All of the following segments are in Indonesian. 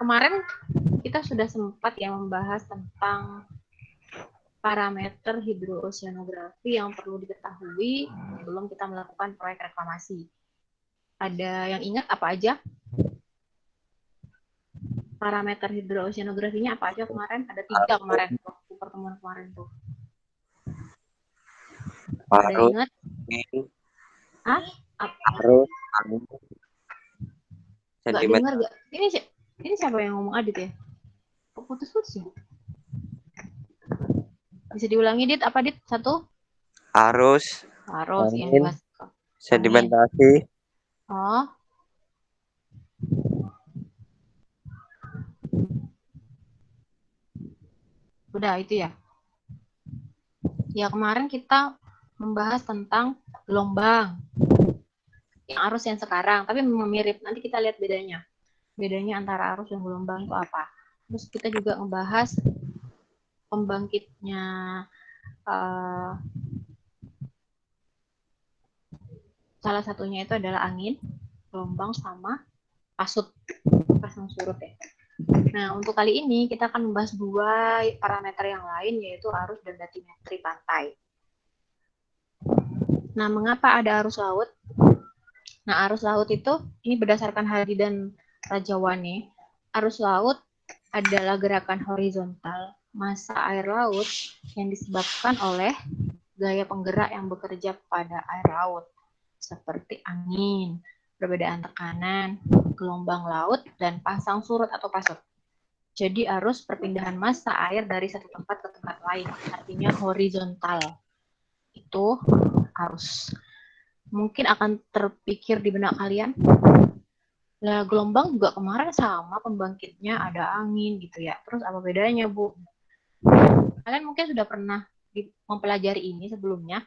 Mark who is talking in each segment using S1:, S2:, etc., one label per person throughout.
S1: kemarin kita sudah sempat yang membahas tentang parameter hidrooceanografi yang perlu diketahui sebelum kita melakukan proyek reklamasi. Ada yang ingat apa aja? Parameter hidrooceanografinya apa aja kemarin? Ada 3 kemarin waktu pertemuan kemarin tuh. Ada
S2: Arus,
S1: ingat? Hah?
S2: arus, angin,
S1: Nggak
S2: sedimen.
S1: dengar nggak? Ini siapa yang ngomong Adit ya? Kok putus-putus ya? Bisa diulangi Dit, apa Dit? Satu?
S2: Arus,
S1: Arus yang
S2: angin,
S1: dibahas.
S2: sedimentasi,
S1: Oh, udah itu ya. Ya kemarin kita membahas tentang gelombang. Yang arus yang sekarang, tapi memang mirip. Nanti kita lihat bedanya. Bedanya antara arus dan gelombang itu apa. Terus kita juga membahas pembangkitnya salah satunya itu adalah angin, gelombang sama pasang surut ya. Nah, untuk kali ini kita akan membahas 2 parameter yang lain, yaitu arus dan batimetri pantai. Nah, mengapa ada arus laut? Nah, arus laut itu, ini berdasarkan Hadi dan Rajawane, arus laut adalah gerakan horizontal massa air laut yang disebabkan oleh gaya penggerak yang bekerja pada air laut, seperti angin, perbedaan tekanan, gelombang laut, dan pasang surut atau pasut. Jadi arus perpindahan massa air dari satu tempat ke tempat lain, artinya horizontal. Itu arus. Mungkin akan terpikir di benak kalian, nah gelombang juga kemarin sama pembangkitnya ada angin gitu ya. Terus apa bedanya Bu? Kalian mungkin sudah pernah mempelajari ini sebelumnya.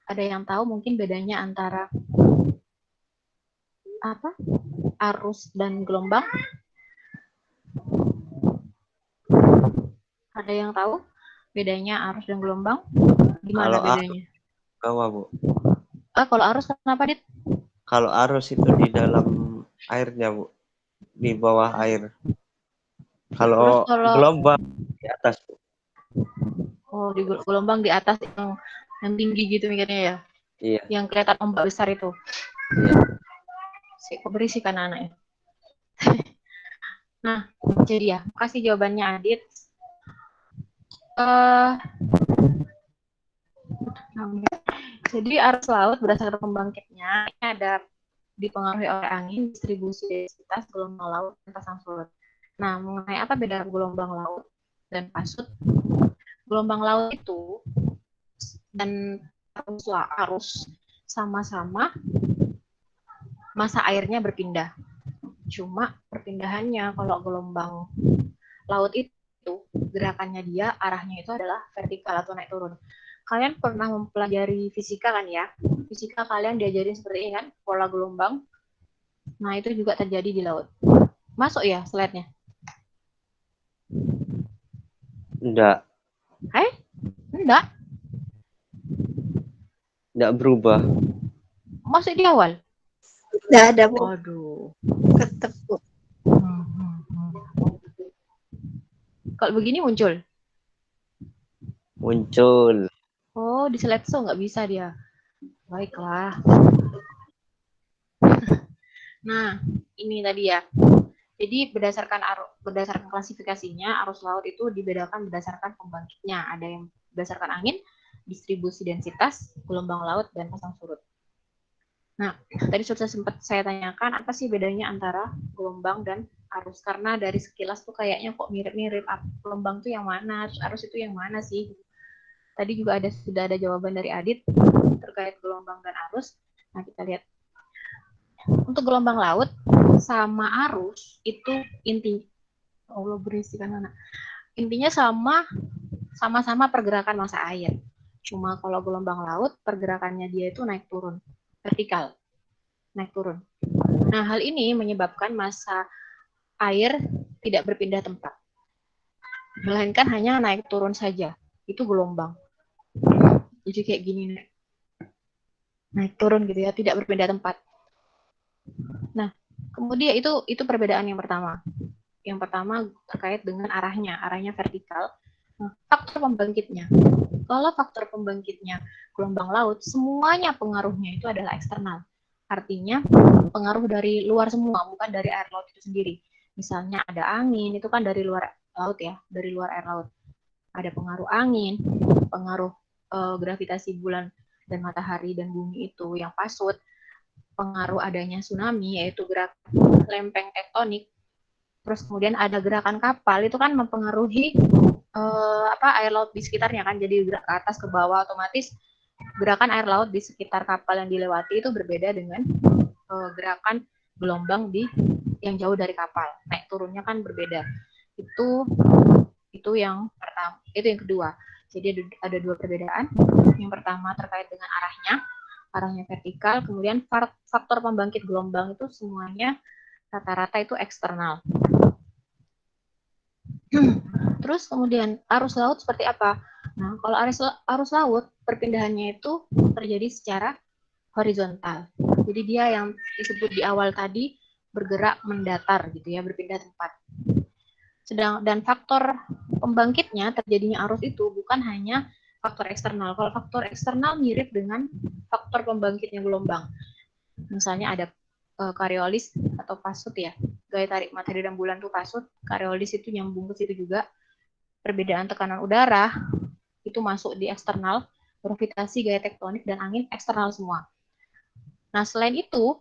S1: Ada yang tahu mungkin bedanya antara apa? Arus dan gelombang? Ada yang tahu bedanya arus dan gelombang? Gimana
S2: Kalau
S1: bedanya?
S2: bawah, Bu.
S1: Kalau arus kenapa, Dit?
S2: Kalau arus itu di dalam airnya, Bu. Di bawah air. Kalau gelombang di atas, Bu.
S1: Oh, di gelombang di atas yang tinggi gitu mikirnya ya?
S2: Iya.
S1: Yang kelihatan ombak besar itu?
S2: Iya.
S1: Kok berisik kan anaknya? Nah, jadi ya, kasih jawabannya Adit. Jadi arus laut berdasarkan pembangkitnya ini ada dipengaruhi oleh angin, distribusi densitas, gelombang laut, dan pasang surut. Nah, mengenai apa beda gelombang laut dan pasut? Gelombang laut itu dan arus sama-sama massa airnya berpindah. Cuma perpindahannya kalau gelombang laut itu gerakannya dia arahnya itu adalah vertikal atau naik turun. Kalian pernah mempelajari fisika kan ya? Fisika kalian diajarin seperti ini kan, pola gelombang. Nah, itu juga terjadi di laut. Masuk ya slide-nya?
S2: Enggak.
S1: Enggak.
S2: Enggak berubah.
S1: Masuk di awal?
S3: Enggak ada, Bu.
S1: Aduh.
S3: Ketek, Bu.
S1: Kalau begini muncul?
S2: Muncul.
S1: Oh, di slideshow nggak bisa dia. Baiklah. Nah, ini tadi ya. Jadi berdasarkan klasifikasinya, arus laut itu dibedakan berdasarkan pembangkitnya. Ada yang berdasarkan angin, distribusi densitas, gelombang laut, dan pasang surut. Nah, tadi sudah sempat saya tanyakan apa sih bedanya antara gelombang dan arus. Karena dari sekilas tuh kayaknya kok mirip-mirip. Gelombang tuh yang mana, arus itu yang mana sih? Tadi juga sudah ada jawaban dari Adit terkait gelombang dan arus. Nah, kita lihat. Untuk gelombang laut sama arus itu Allah berisi kan anak. Intinya sama-sama pergerakan massa air. Cuma kalau gelombang laut pergerakannya dia itu naik turun, vertikal, naik turun. Nah, hal ini menyebabkan massa air tidak berpindah tempat, melainkan hanya naik turun saja. Itu gelombang. Jadi kayak gini, naik turun gitu ya, tidak berpindah tempat. Nah, kemudian itu perbedaan yang pertama. Yang pertama terkait dengan arahnya vertikal. Nah, faktor pembangkitnya. Kalau faktor pembangkitnya gelombang laut, semuanya pengaruhnya itu adalah eksternal. Artinya pengaruh dari luar semua, bukan dari air laut itu sendiri. Misalnya ada angin, itu kan dari luar laut ya, dari luar air laut. Ada pengaruh angin, pengaruh gravitasi bulan dan matahari dan bumi itu yang pasut, pengaruh adanya tsunami yaitu gerak lempeng tektonik. Terus kemudian ada gerakan kapal, itu kan mempengaruhi air laut di sekitarnya kan, jadi gerak ke atas ke bawah, otomatis gerakan air laut di sekitar kapal yang dilewati itu berbeda dengan gerakan gelombang yang jauh dari kapal, naik turunnya kan berbeda. Itu yang pertama, itu yang kedua. Jadi ada dua perbedaan. Yang pertama terkait dengan arahnya vertikal, kemudian faktor pembangkit gelombang itu semuanya rata-rata itu eksternal. Terus kemudian arus laut seperti apa? Nah, kalau arus laut perpindahannya itu terjadi secara horizontal. Jadi dia yang disebut di awal tadi bergerak mendatar gitu ya, berpindah tempat. Dan faktor pembangkitnya terjadinya arus itu bukan hanya faktor eksternal. Kalau faktor eksternal mirip dengan faktor pembangkitnya gelombang. Misalnya ada Coriolis atau pasut ya. Gaya tarik matahari dan bulan itu pasut, Coriolis itu nyambung ke situ juga. Perbedaan tekanan udara itu masuk di eksternal, gravitasi, gaya tektonik, dan angin eksternal semua. Nah, selain itu,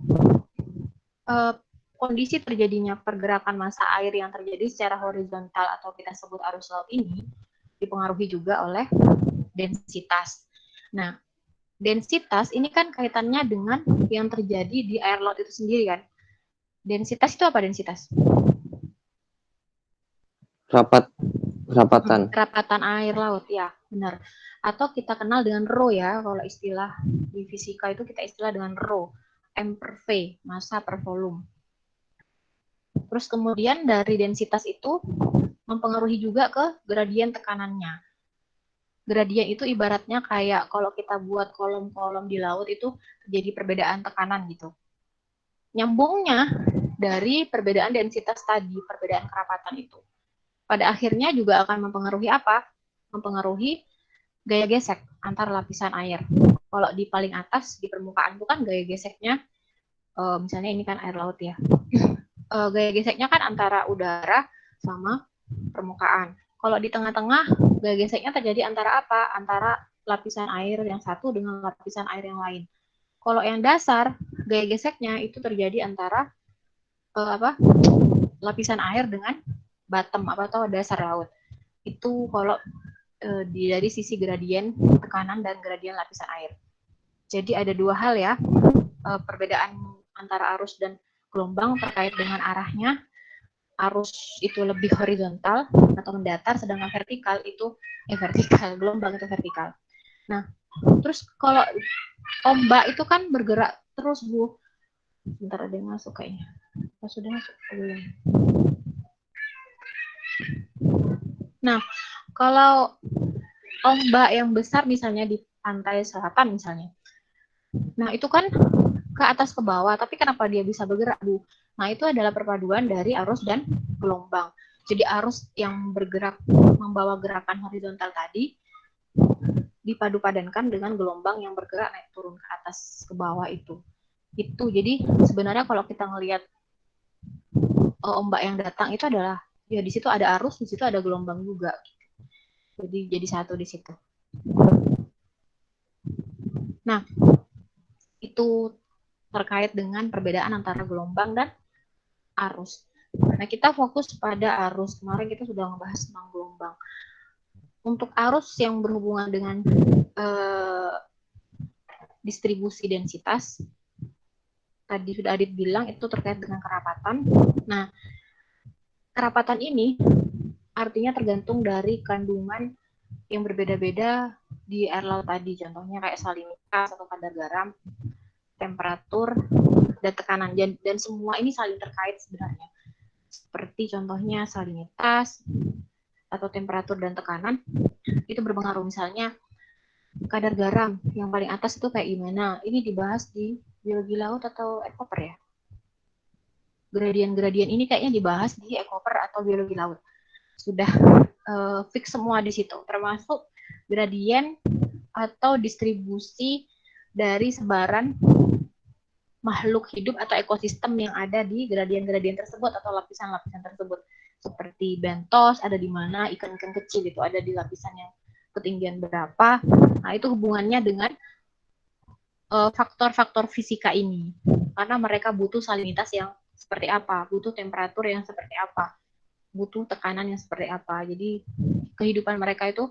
S1: kondisi terjadinya pergerakan massa air yang terjadi secara horizontal atau kita sebut arus laut ini dipengaruhi juga oleh densitas. Nah, densitas ini kan kaitannya dengan yang terjadi di air laut itu sendiri kan. Densitas itu apa densitas? Kerapatan air laut, ya benar. Atau kita kenal dengan rho ya, kalau istilah di fisika itu kita istilah dengan rho, M per V, massa per volume. Terus kemudian dari densitas itu mempengaruhi juga ke gradien tekanannya. Gradien itu ibaratnya kayak kalau kita buat kolom-kolom di laut itu terjadi perbedaan tekanan gitu. Nyambungnya dari perbedaan densitas tadi, perbedaan kerapatan itu. Pada akhirnya juga akan mempengaruhi apa? Mempengaruhi gaya gesek antar lapisan air. Kalau di paling atas, di permukaan itu kan gaya geseknya, misalnya ini kan air laut ya, gaya geseknya kan antara udara sama permukaan. Kalau di tengah-tengah, gaya geseknya terjadi antara apa? Antara lapisan air yang satu dengan lapisan air yang lain. Kalau yang dasar, gaya geseknya itu terjadi antara lapisan air dengan bottom atau dasar laut. Itu kalau dari sisi gradien tekanan dan gradien lapisan air. Jadi ada dua hal ya, perbedaan antara arus dan gelombang terkait dengan arahnya. Arus itu lebih horizontal atau mendatar, sedangkan gelombang itu vertikal. Nah, terus kalau ombak itu kan bergerak terus, Bu. Bentar, ada yang masuk kayaknya. Sudah masuk belum? Nah, kalau ombak yang besar misalnya di pantai selatan misalnya, nah itu kan ke atas ke bawah, tapi kenapa dia bisa bergerak, Bu? Nah, itu adalah perpaduan dari arus dan gelombang. Jadi arus yang bergerak membawa gerakan horizontal tadi dipadu-padankan dengan gelombang yang bergerak naik turun ke atas ke bawah itu. Jadi sebenarnya kalau kita ngelihat ombak yang datang itu adalah ya di situ ada arus, di situ ada gelombang juga. Jadi satu di situ. Nah, itu terkait dengan perbedaan antara gelombang dan arus. Nah, kita fokus pada arus. Kemarin kita sudah membahas tentang gelombang. Untuk arus yang berhubungan dengan distribusi densitas, tadi sudah Adit bilang itu terkait dengan kerapatan. Nah, kerapatan ini artinya tergantung dari kandungan yang berbeda-beda di air laut tadi. Contohnya kayak salinitas atau kadar garam, temperatur, dan tekanan. Dan semua ini saling terkait sebenarnya. Seperti contohnya salinitas atau temperatur dan tekanan itu berpengaruh. Misalnya kadar garam yang paling atas itu kayak gimana? Ini dibahas di biologi laut atau ekoper ya? gradien-gradien ini kayaknya dibahas di ekoper atau biologi laut. Sudah fix semua di situ, termasuk gradien atau distribusi dari sebaran makhluk hidup atau ekosistem yang ada di gradien-gradien tersebut atau lapisan-lapisan tersebut. Seperti bentos ada di mana, ikan-ikan kecil itu ada di lapisan yang ketinggian berapa. Nah, itu hubungannya dengan faktor-faktor fisika ini. Karena mereka butuh salinitas yang seperti apa, butuh temperatur yang seperti apa, butuh tekanan yang seperti apa. Jadi kehidupan mereka itu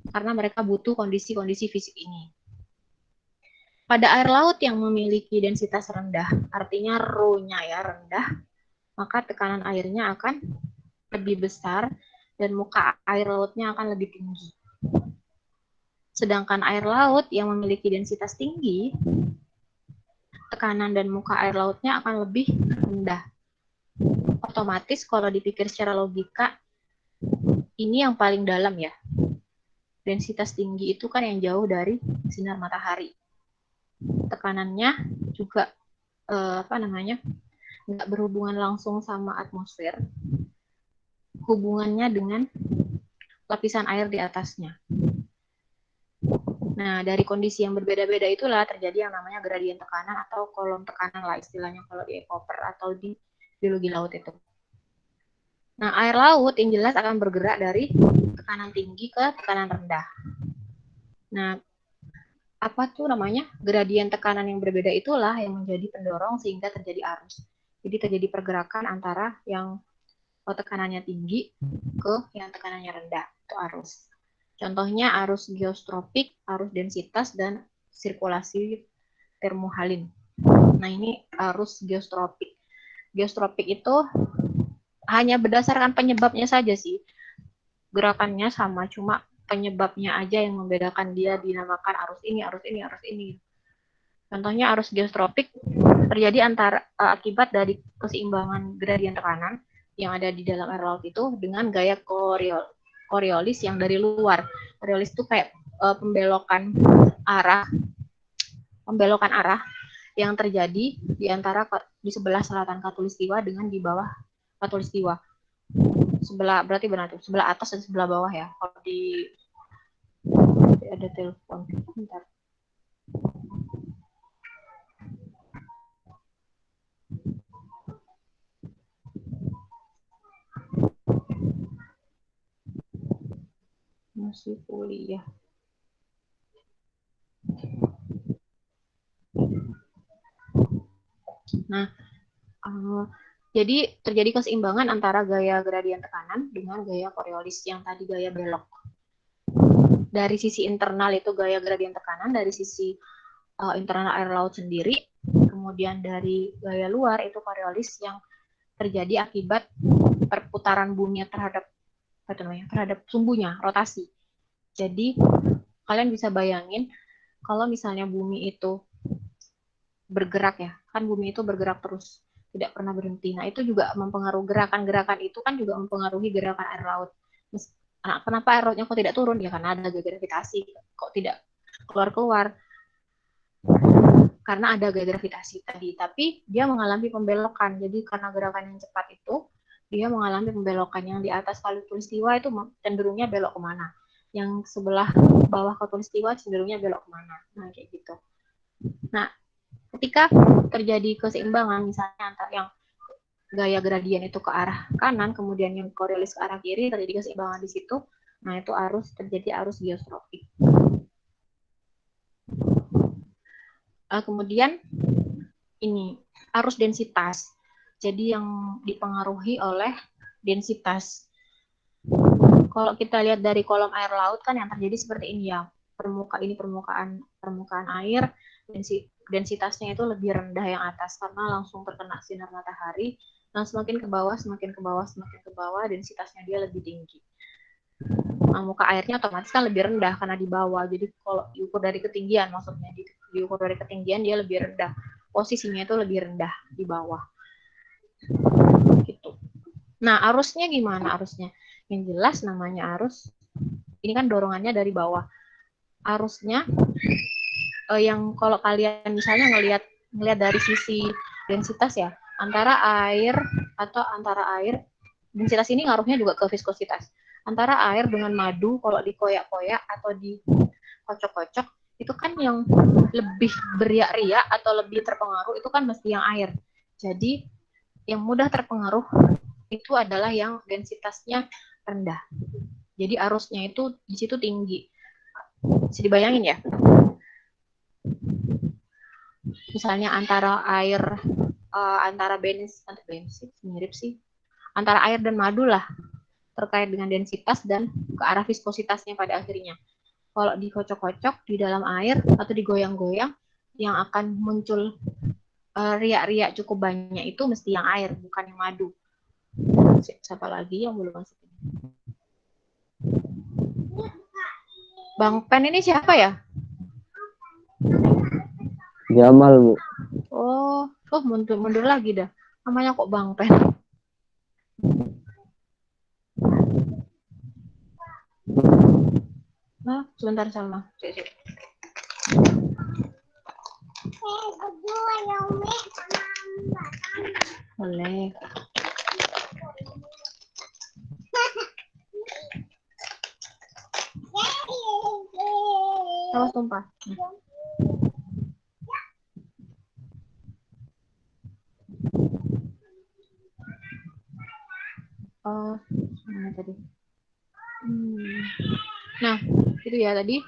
S1: karena mereka butuh kondisi-kondisi fisik ini. Pada air laut yang memiliki densitas rendah, artinya rho-nya ya rendah, maka tekanan airnya akan lebih besar dan muka air lautnya akan lebih tinggi. Sedangkan air laut yang memiliki densitas tinggi, tekanan dan muka air lautnya akan lebih rendah. Otomatis kalau dipikir secara logika, ini yang paling dalam ya. Densitas tinggi itu kan yang jauh dari sinar matahari. Tekanannya juga nggak berhubungan langsung sama atmosfer, hubungannya dengan lapisan air di atasnya. Nah, dari kondisi yang berbeda-beda itulah terjadi yang namanya gradien tekanan atau kolom tekanan lah istilahnya kalau di ekoper atau di biologi laut itu. Nah, air laut yang jelas akan bergerak dari tekanan tinggi ke tekanan rendah. Nah, apa tuh namanya? Gradien tekanan yang berbeda itulah yang menjadi pendorong sehingga terjadi arus. Jadi terjadi pergerakan antara yang tekanannya tinggi ke yang tekanannya rendah, itu arus. Contohnya arus geostropik, arus densitas, dan sirkulasi termohalin. Nah, ini arus geostropik. Geostropik itu hanya berdasarkan penyebabnya saja sih. Gerakannya sama, cuma penyebabnya aja yang membedakan dia dinamakan arus ini, arus ini, arus ini. Contohnya arus geostropik terjadi akibat dari keseimbangan gradien tekanan yang ada di dalam air laut itu dengan gaya Coriolis yang dari luar. Coriolis itu kayak pembelokan arah yang terjadi di sebelah selatan Khatulistiwa dengan di bawah Khatulistiwa. Berarti benar tuh, sebelah atas dan sebelah bawah ya. Kalau di ada telepon. Bentar. Masih kuliah. Nah, jadi terjadi keseimbangan antara gaya gradien tekanan dengan gaya Coriolis yang tadi gaya belok. Dari sisi internal itu gaya gradien tekanan, dari sisi internal air laut sendiri, kemudian dari gaya luar itu Coriolis yang terjadi akibat perputaran bumi terhadap sumbunya, rotasi. Jadi kalian bisa bayangin kalau misalnya bumi itu bergerak ya, kan bumi itu bergerak terus, tidak pernah berhenti. Nah, itu juga mempengaruhi gerakan-gerakan itu kan juga mempengaruhi gerakan air laut. Nah, kenapa air lautnya kok tidak turun? Ya karena ada gravitasi. Kok tidak keluar-keluar? Karena ada gravitasi tadi. Tapi dia mengalami pembelokan. Jadi karena gerakan yang cepat itu, dia mengalami pembelokan. Yang di atas Khatulistiwa itu cenderungnya belok kemana? Yang sebelah bawah Khatulistiwa cenderungnya belok kemana? Nah, kayak gitu. Nah, ketika terjadi keseimbangan, misalnya antara yang gaya gradien itu ke arah kanan, kemudian yang Coriolis ke arah kiri, terjadi keseimbangan di situ. Nah, itu terjadi arus geostropik. Kemudian ini arus densitas. Jadi yang dipengaruhi oleh densitas. Kalau kita lihat dari kolom air laut kan yang terjadi seperti ini ya. Permukaan air, densitasnya itu lebih rendah yang atas karena langsung terkena sinar matahari. Nah, semakin ke bawah, densitasnya dia lebih tinggi. Nah, muka airnya otomatis kan lebih rendah karena di bawah. Jadi kalau diukur dari ketinggian, maksudnya diukur dari ketinggian dia lebih rendah. Posisinya itu lebih rendah di bawah. Gitu. Nah, arusnya gimana arusnya? Yang jelas namanya arus. Ini kan dorongannya dari bawah. Arusnya yang kalau kalian misalnya ngelihat dari sisi densitas ya, antara air densitas ini ngaruhnya juga ke viskositas. Antara air dengan madu kalau dikoyak-koyak atau dikocok-kocok itu kan yang lebih beriak-riak atau lebih terpengaruh itu kan mesti yang air. Jadi yang mudah terpengaruh itu adalah yang densitasnya rendah. Jadi arusnya itu di situ tinggi. Bisa dibayangin ya? Misalnya antara air antara bensin mirip sih. Antara air dan madu lah terkait dengan densitas dan ke arah viskositasnya pada akhirnya. Kalau dikocok-kocok di dalam air atau digoyang-goyang, yang akan muncul riak-riak cukup banyak itu mesti yang air, bukan yang madu. Siapa lagi yang belum masuk? Bang Pen ini siapa ya?
S2: Jamal, Bu.
S1: Oh, mundur lagi dah. Namanya kok Bang Pen? Nah, sebentar Salma. Boleh. Awas tumpah. Oh, mana tadi? Nah, itu ya tadi.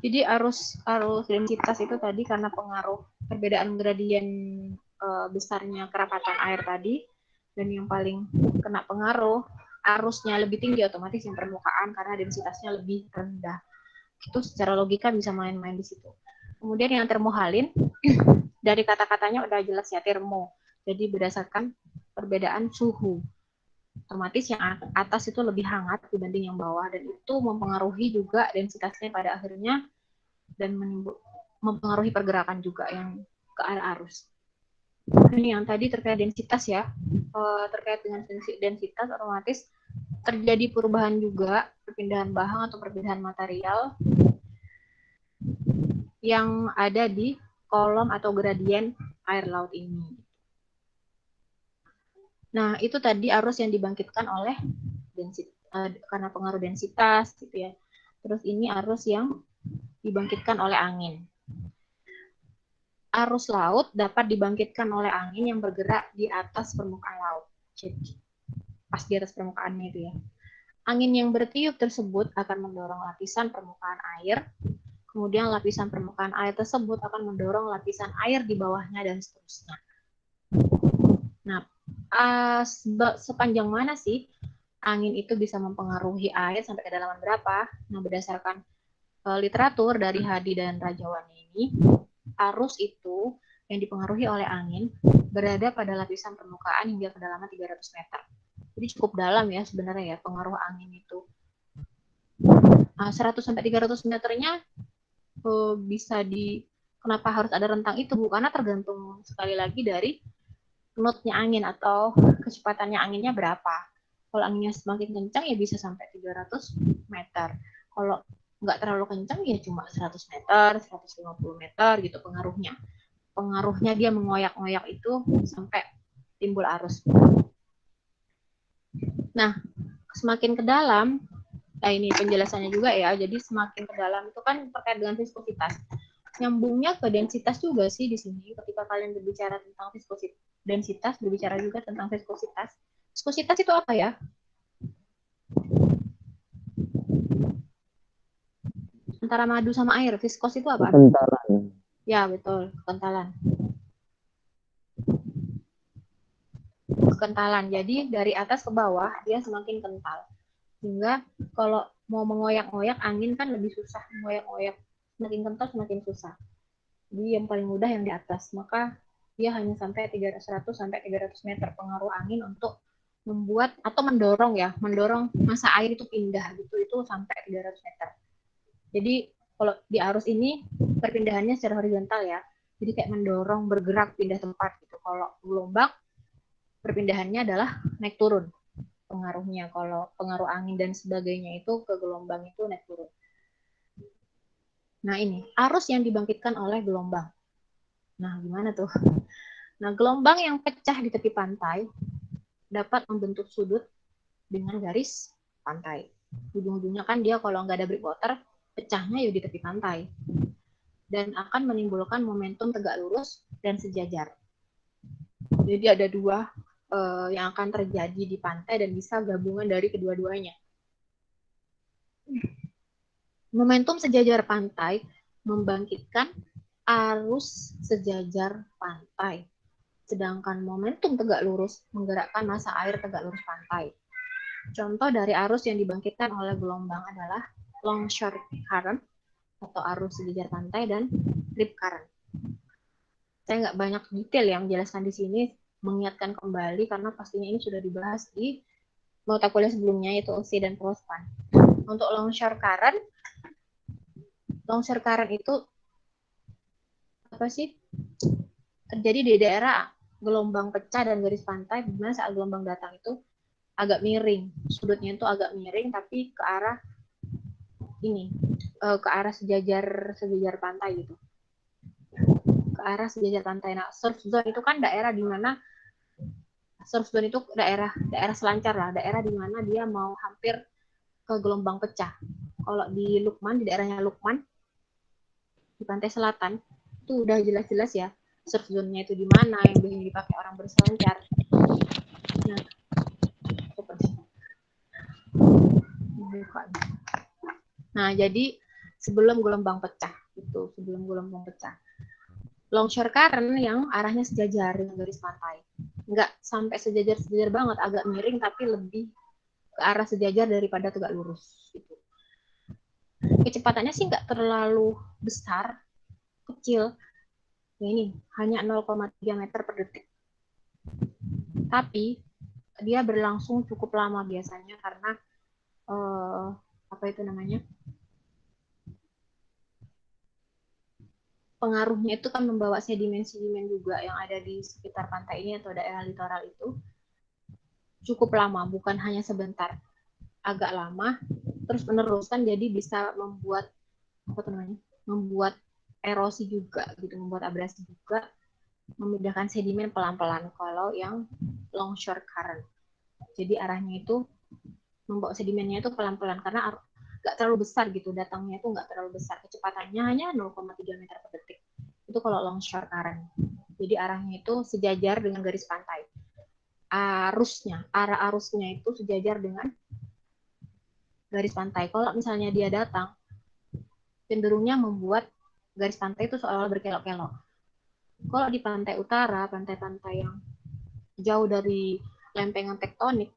S1: Jadi arus densitas itu tadi karena pengaruh perbedaan gradien besarnya kerapatan air tadi, dan yang paling kena pengaruh arusnya lebih tinggi otomatis yang permukaan karena densitasnya lebih rendah. Itu secara logika bisa main-main di situ. Kemudian yang termohalin dari kata-katanya udah jelas ya, termo. Jadi berdasarkan perbedaan suhu. Otomatis yang atas itu lebih hangat dibanding yang bawah, dan itu mempengaruhi juga densitasnya pada akhirnya dan mempengaruhi pergerakan juga yang ke arah arus. Ini yang tadi terkait densitas ya, terkait dengan densitas otomatis terjadi perubahan juga, perpindahan bahan atau perpindahan material yang ada di kolom atau gradien air laut ini. Nah, itu tadi arus yang dibangkitkan oleh karena pengaruh densitas gitu ya. Terus ini arus yang dibangkitkan oleh angin. Arus laut dapat dibangkitkan oleh angin yang bergerak di atas permukaan laut. Jadi, pas di atas permukaannya itu ya. Angin yang bertiup tersebut akan mendorong lapisan permukaan air, kemudian lapisan permukaan air tersebut akan mendorong lapisan air di bawahnya dan seterusnya. Nah, sepanjang mana sih angin itu bisa mempengaruhi air sampai kedalaman berapa? Nah, berdasarkan literatur dari Hadi dan Rajawani ini, arus itu yang dipengaruhi oleh angin berada pada lapisan permukaan hingga kedalaman 300 meter. Jadi cukup dalam ya sebenarnya ya pengaruh angin itu. 100 sampai 300 meternya bisa kenapa harus ada rentang itu, Bu? Karena tergantung sekali lagi dari knot-nya angin atau kecepatannya anginnya berapa. Kalau anginnya semakin kencang ya bisa sampai 300 meter. Kalau nggak terlalu kencang ya cuma 100 meter, 150 meter gitu pengaruhnya. Pengaruhnya dia mengoyak-ngoyak itu sampai timbul arus. Nah, semakin ke dalam, ini penjelasannya juga ya, jadi semakin ke dalam itu kan terkait dengan viskositas. Nyambungnya ke densitas juga sih di sini, ketika kalian berbicara tentang densitas, berbicara juga tentang viskositas. Viskositas itu apa ya? Antara madu sama air, viskos itu apa?
S2: Kekentalan.
S1: Ya, betul, kekentalan. Kekentalan, jadi dari atas ke bawah dia semakin kental. Sehingga kalau mau mengoyak-ngoyak angin kan lebih susah, mengoyak-ngoyak semakin kental semakin susah. Jadi yang paling mudah yang di atas, maka dia hanya sampai 100 sampai 300 meter pengaruh angin untuk membuat atau mendorong massa air itu pindah gitu, itu sampai 300 meter. Jadi kalau di arus ini perpindahannya secara horizontal ya, jadi kayak mendorong bergerak pindah tempat gitu. Kalau gelombang perpindahannya adalah naik turun pengaruhnya. Kalau pengaruh angin dan sebagainya itu ke gelombang itu naik turun. Nah ini arus yang dibangkitkan oleh gelombang. Nah, gimana tuh? Nah, gelombang yang pecah di tepi pantai dapat membentuk sudut dengan garis pantai. Ujung-ujungnya kan dia kalau nggak ada breakwater, pecahnya ya di tepi pantai. Dan akan menimbulkan momentum tegak lurus dan sejajar. Jadi ada dua yang akan terjadi di pantai dan bisa gabungan dari kedua-duanya. Momentum sejajar pantai membangkitkan arus sejajar pantai. Sedangkan momentum tegak lurus menggerakkan massa air tegak lurus pantai. Contoh dari arus yang dibangkitkan oleh gelombang adalah longshore current atau arus sejajar pantai dan rip current. Saya nggak banyak detail yang menjelaskan di sini, mengingatkan kembali karena pastinya ini sudah dibahas di mata kuliah sebelumnya yaitu OC dan ProSpan. Untuk longshore current itu apa sih? Terjadi di daerah gelombang pecah dan garis pantai, di mana saat gelombang datang itu agak miring, sudutnya itu agak miring tapi ke arah ini, ke arah sejajar pantai gitu, ke arah sejajar pantai. Nah, surf zone itu kan daerah di mana surf zone itu daerah selancar lah, daerah di mana dia mau hampir ke gelombang pecah. Kalau di Lukman, di daerahnya Lukman di pantai selatan itu udah jelas-jelas ya surf zone-nya itu di mana yang biasanya dipakai orang berselancar. Nah, jadi sebelum gelombang pecah itu, longshore current yang arahnya sejajar dengan garis pantai, nggak sampai sejajar banget, agak miring tapi lebih ke arah sejajar daripada tegak lurus gitu. Kecepatannya sih nggak terlalu besar, kecil ya, ini hanya 0,3 meter per detik, tapi dia berlangsung cukup lama biasanya karena apa itu namanya, pengaruhnya itu kan membawa sedimen-sedimen juga yang ada di sekitar pantai ini atau daerah litoral itu cukup lama, bukan hanya sebentar, agak lama terus menerus kan, jadi bisa membuat apa namanya, membuat erosi juga gitu, membuat abrasi juga, memindahkan sedimen pelan-pelan kalau yang longshore current. Jadi arahnya itu membawa sedimennya itu pelan-pelan karena nggak terlalu besar gitu, datangnya itu nggak terlalu besar, kecepatannya hanya 0,3 meter per detik. Itu kalau longshore current. Jadi arahnya itu sejajar dengan garis pantai. Arah arusnya itu sejajar dengan garis pantai. Kalau misalnya dia datang, cenderungnya membuat garis pantai itu seolah-olah berkelok-kelok. Kalau di pantai utara, pantai-pantai yang jauh dari lempengan tektonik,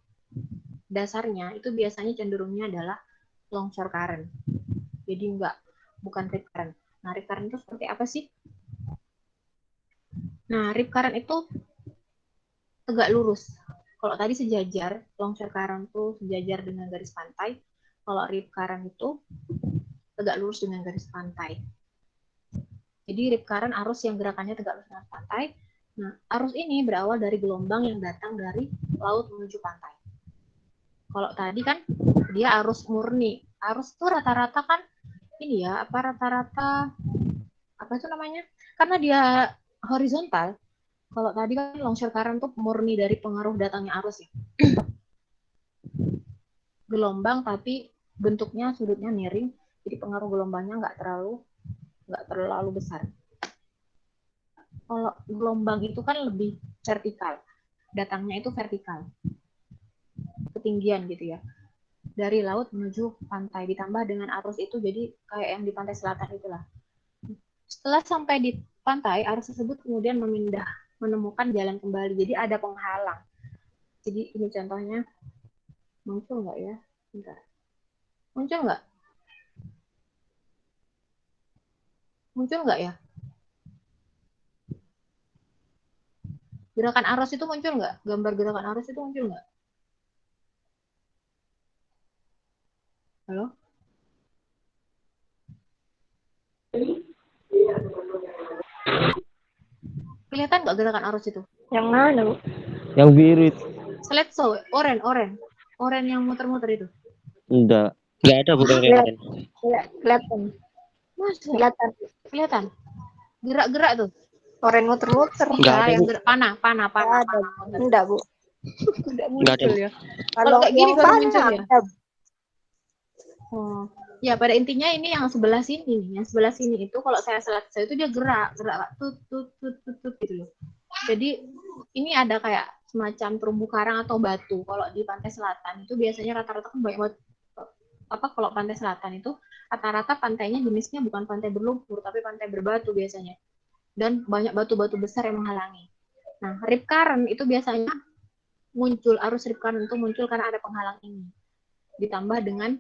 S1: dasarnya itu biasanya cenderungnya adalah longshore current. Jadi bukan rip current. Nah, rip current itu seperti apa sih? Nah, rip current itu tegak lurus. Kalau tadi sejajar, longshore current itu sejajar dengan garis pantai. Kalau rip current itu tegak lurus dengan garis pantai. Jadi rip current arus yang gerakannya tegak lurus dengan pantai. Nah, arus ini berawal dari gelombang yang datang dari laut menuju pantai. Kalau tadi kan dia arus murni. Arus itu rata-rata kan ini ya, rata-rata apa itu namanya? Karena dia horizontal. Kalau tadi kan longshore current tuh murni dari pengaruh datangnya arus ya. Gelombang tapi bentuknya sudutnya miring, jadi pengaruh gelombangnya nggak terlalu besar. Kalau gelombang itu kan lebih vertikal, datangnya itu vertikal, ketinggian gitu ya, dari laut menuju pantai, ditambah dengan arus itu jadi kayak yang di pantai selatan itulah. Setelah sampai di pantai, arus tersebut kemudian menemukan jalan kembali, jadi ada penghalang. Jadi ini contohnya, muncul nggak ya? Bentar. Muncul nggak? Muncul nggak ya? Gerakan arus itu muncul nggak? Gambar gerakan arus itu muncul nggak? Halo? Kelihatan nggak gerakan arus itu?
S3: Yang mana, Bu?
S2: Yang biru itu.
S1: Slideshow, oren yang muter-muter itu.
S2: Enggak ada Bu.
S3: Kelihatan.
S1: Mas,
S3: Kelihatan.
S1: kelihatan. Gerak-gerak tuh.
S3: Oren muter-muter.
S2: Nggak ada,
S1: Iya, yang
S2: Bu.
S1: panah.
S3: Nggak ada. Enggak, Bu.
S1: Udah
S2: Nggak ada,
S1: muncul
S2: Bu.
S1: ya.
S3: Kalau
S1: kayak gini
S3: yang
S1: baru
S3: panah
S1: muncul ya?
S3: ada.
S1: Oh. Ya, pada intinya ini yang sebelah sini. Yang sebelah sini itu kalau saya selesai itu dia gerak tut gitu loh. Jadi ini ada kayak semacam terumbu karang atau batu. Kalau di pantai selatan itu biasanya rata-rata kan banyak banget, apa kalau pantai selatan itu rata-rata pantainya jenisnya bukan pantai berlumpur tapi pantai berbatu biasanya. Dan banyak batu-batu besar yang menghalangi. Nah, rip current itu biasanya muncul, arus rip current itu muncul karena ada penghalang ini. Ditambah dengan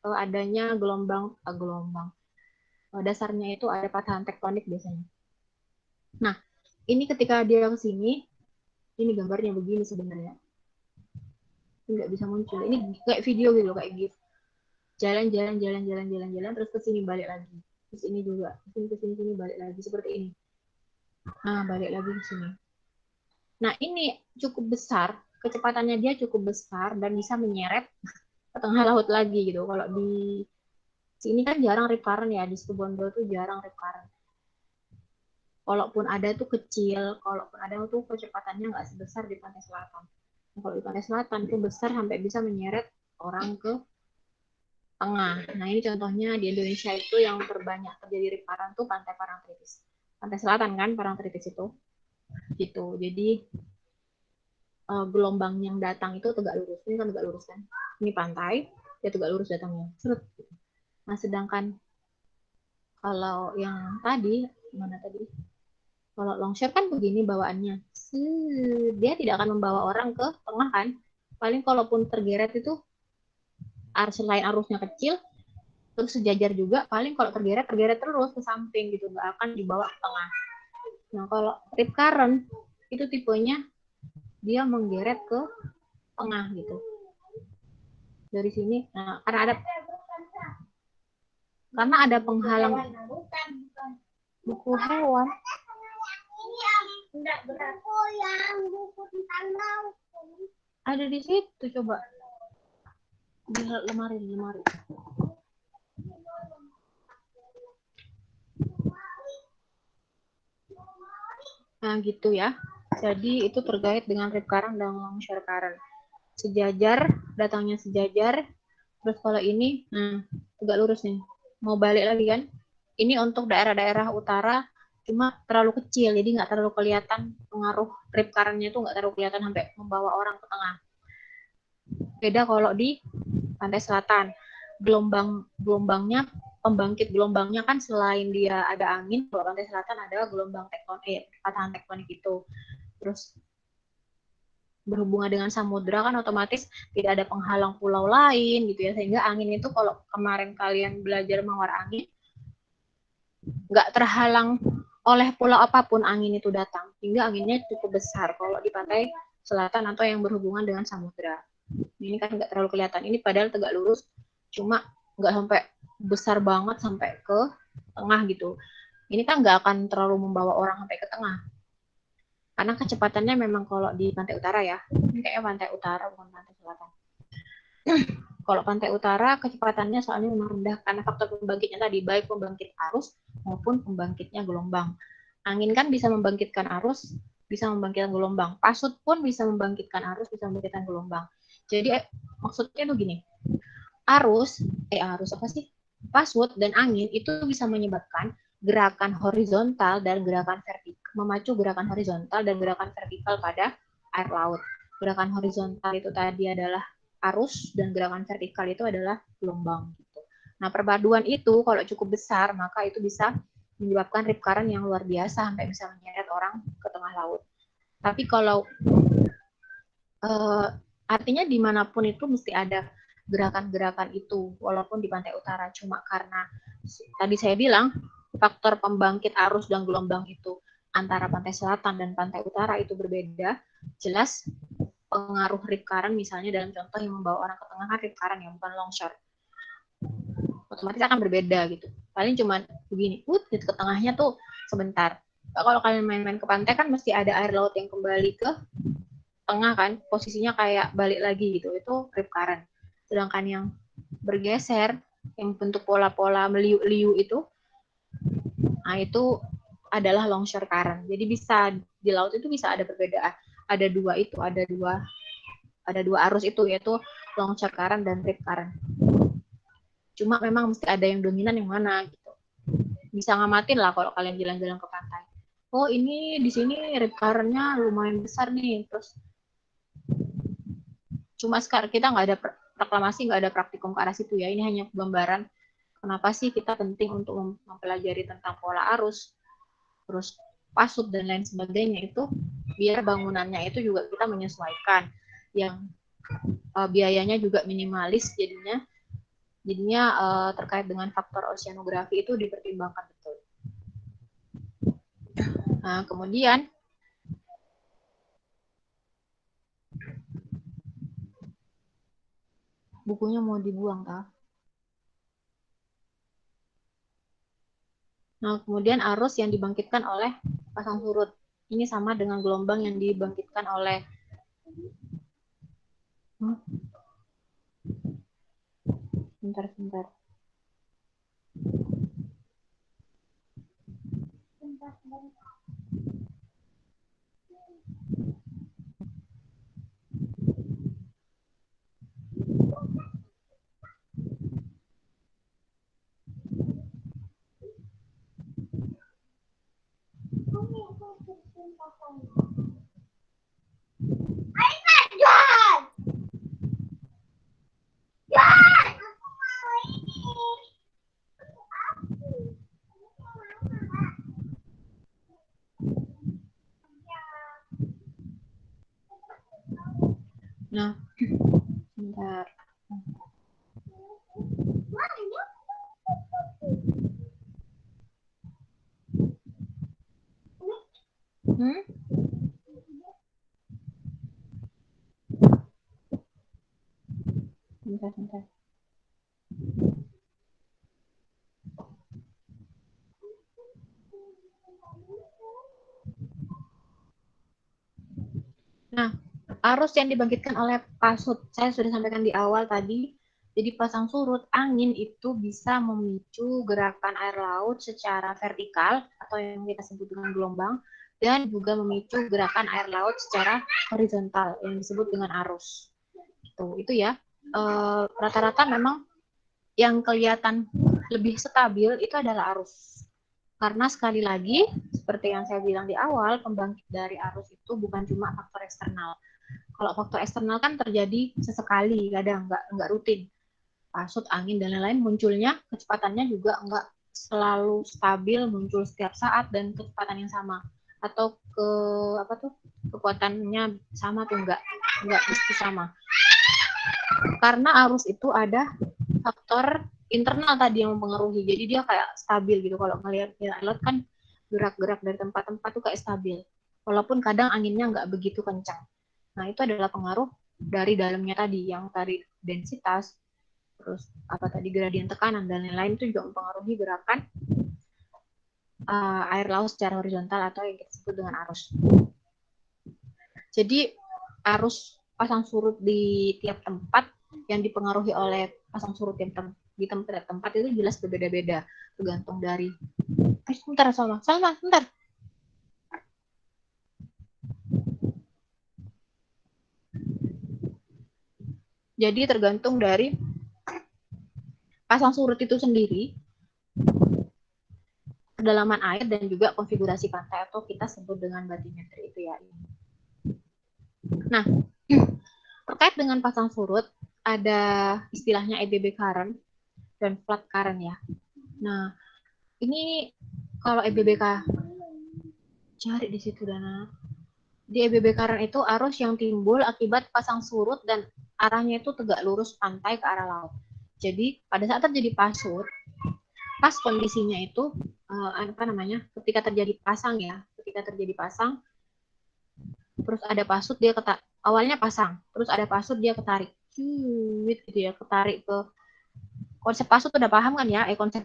S1: adanya gelombang dasarnya itu ada patahan tektonik biasanya. Nah, ini ketika dia ke sini, ini gambarnya begini sebenarnya. Nggak bisa muncul. Ini kayak video gitu, kayak GIF. Jalan, terus ke sini balik lagi. Terus ini juga, ke sini balik lagi seperti ini. Nah, balik lagi ke sini. Nah, ini cukup besar, kecepatannya dia cukup besar dan bisa menyeret ke tengah laut lagi gitu. Kalau di sini kan jarang rip current ya, di Situbondo tuh jarang rip current. Kalaupun ada tuh kecil, kalaupun ada tuh kecepatannya nggak sebesar di pantai selatan. Nah, kalau di pantai selatan tuh besar sampai bisa menyeret orang ke tengah. Nah, ini contohnya di Indonesia itu yang terbanyak terjadi rip current tuh pantai Parangtritis. Pantai selatan kan Parangtritis itu. Gitu. Jadi gelombang yang datang itu tegak lurus. Ini kan tegak lurus kan. Ini pantai, dia tegak lurus datangnya. Seret. Nah, sedangkan kalau yang tadi, mana tadi? Kalau longshore kan begini bawaannya. Dia tidak akan membawa orang ke tengah kan. Paling kalaupun tergeret itu selain arusnya kecil, terus sejajar juga, paling kalau tergeret terus ke samping gitu, nggak akan dibawa ke tengah. Nah, kalau rip current itu tipenya dia menggeret ke tengah gitu. Dari sini, nah, karena ada penghalang buku hewan. Ada di situ, coba di lemari. Nah, gitu ya. Jadi itu terkait dengan rip current dan longshore current. Sejajar, datangnya sejajar. Terus kalau ini, tegak lurus nih. Mau balik lagi kan? Ini untuk daerah-daerah utara cuma terlalu kecil, jadi nggak terlalu kelihatan pengaruh rip current-nya itu nggak terlalu kelihatan sampai membawa orang ke tengah. Beda kalau di pantai selatan, pembangkit gelombangnya kan selain dia ada angin, kalau pantai selatan ada gelombang patahan tektonik itu. Terus berhubungan dengan samudra kan otomatis tidak ada penghalang pulau lain gitu ya, sehingga angin itu kalau kemarin kalian belajar mawar angin nggak terhalang oleh pulau apapun angin itu datang, hingga anginnya cukup besar kalau di pantai selatan atau yang berhubungan dengan samudra. Ini kan nggak terlalu kelihatan, ini padahal tegak lurus, cuma nggak sampai besar banget sampai ke tengah gitu. Ini kan nggak akan terlalu membawa orang sampai ke tengah, karena kecepatannya memang kalau di pantai utara ya, ini kayaknya pantai utara bukan pantai selatan. Kalau pantai utara kecepatannya soalnya memang rendah karena faktor pembangkitnya tadi, baik pembangkit arus maupun pembangkitnya gelombang. Angin kan bisa membangkitkan arus, bisa membangkitkan gelombang. Pasut pun bisa membangkitkan arus, bisa membangkitkan gelombang. Jadi maksudnya tuh gini, pasut dan angin itu bisa menyebabkan gerakan horizontal dan gerakan vertikal, memacu gerakan horizontal dan gerakan vertikal pada air laut. Gerakan horizontal itu tadi adalah arus dan gerakan vertikal itu adalah gelombang. Nah, perpaduan itu kalau cukup besar maka itu bisa menyebabkan rip current yang luar biasa sampai bisa menyeret orang ke tengah laut. Tapi kalau artinya dimanapun itu mesti ada gerakan-gerakan itu, walaupun di pantai utara, cuma karena tadi saya bilang faktor pembangkit arus dan gelombang itu antara pantai selatan dan pantai utara itu berbeda, jelas pengaruh rip current misalnya dalam contoh yang membawa orang ke tengah kan rip current ya, bukan longshore, otomatis akan berbeda gitu. Paling cuma begini, gitu ke tengahnya tuh sebentar. Kalau kalian main-main ke pantai kan mesti ada air laut yang kembali ke tengah kan, posisinya kayak balik lagi gitu, itu rip current. Sedangkan yang bergeser, yang bentuk pola-pola meliu-liu itu, nah itu adalah longshore current. Jadi bisa di laut itu bisa ada perbedaan. Ada dua arus itu, yaitu longshore current dan rip current. Cuma memang mesti ada yang dominan yang mana gitu. Bisa ngamatin lah kalau kalian jalan-jalan ke pantai. Oh ini di sini rip current-nya lumayan besar nih. Terus cuma sekarang kita nggak ada proklamasi, nggak ada praktikum ke arah situ ya. Ini hanya gambaran kenapa sih kita penting untuk mempelajari tentang pola arus, terus pasut dan lain sebagainya, itu biar bangunannya itu juga kita menyesuaikan, yang biayanya juga minimalis, jadinya terkait dengan faktor oceanografi itu dipertimbangkan betul. Nah, kemudian bukunya mau dibuang kah? Nah, kemudian arus yang dibangkitkan oleh pasang surut. Ini sama dengan gelombang yang dibangkitkan oleh Bentar. Nah, bentar. Bentar. Nah, arus yang dibangkitkan oleh pasut, saya sudah sampaikan di awal tadi. Jadi pasang surut angin itu bisa memicu gerakan air laut secara vertikal atau yang kita sebut dengan gelombang, dan juga memicu gerakan air laut secara horizontal yang disebut dengan arus. Itu ya. Rata-rata memang yang kelihatan lebih stabil itu adalah arus. Karena sekali lagi, seperti yang saya bilang di awal, pembangkit dari arus itu bukan cuma faktor eksternal. Kalau faktor eksternal kan terjadi sesekali, kadang nggak rutin. Pasut, angin, dan lain-lain munculnya, kecepatannya juga nggak selalu stabil, muncul setiap saat dan kecepatan yang sama. Atau kekuatannya sama tuh nggak mesti sama. Karena arus itu ada faktor internal tadi yang mempengaruhi, jadi dia kayak stabil gitu. Kalau ngelihat laut kan gerak-gerak dari tempat-tempat tuh kayak stabil, walaupun kadang anginnya nggak begitu kencang. Nah, itu adalah pengaruh dari dalamnya tadi, yang tadi densitas, terus gradien tekanan dan lain-lain, itu juga mempengaruhi gerakan air laut secara horizontal atau yang kita sebut dengan arus. Jadi arus pasang surut di tiap tempat yang dipengaruhi oleh pasang surut yang di tempat itu jelas berbeda-beda, tergantung dari sebentar. Jadi tergantung dari pasang surut itu sendiri, kedalaman air, dan juga konfigurasi pantai atau kita sebut dengan bathymetry itu ya. Nah, terkait dengan pasang surut ada istilahnya EBB current dan flood current ya. Nah, ini kalau EBBK cari di situ Dana. Di EBB current itu arus yang timbul akibat pasang surut dan arahnya itu tegak lurus pantai ke arah laut. Jadi pada saat terjadi pasut, pas kondisinya itu ketika terjadi pasang, terus ada pasut, dia awalnya pasang, terus ada pasut, dia ketarik, gitu ya, ketarik ke konsep pasut udah paham kan ya? Konsep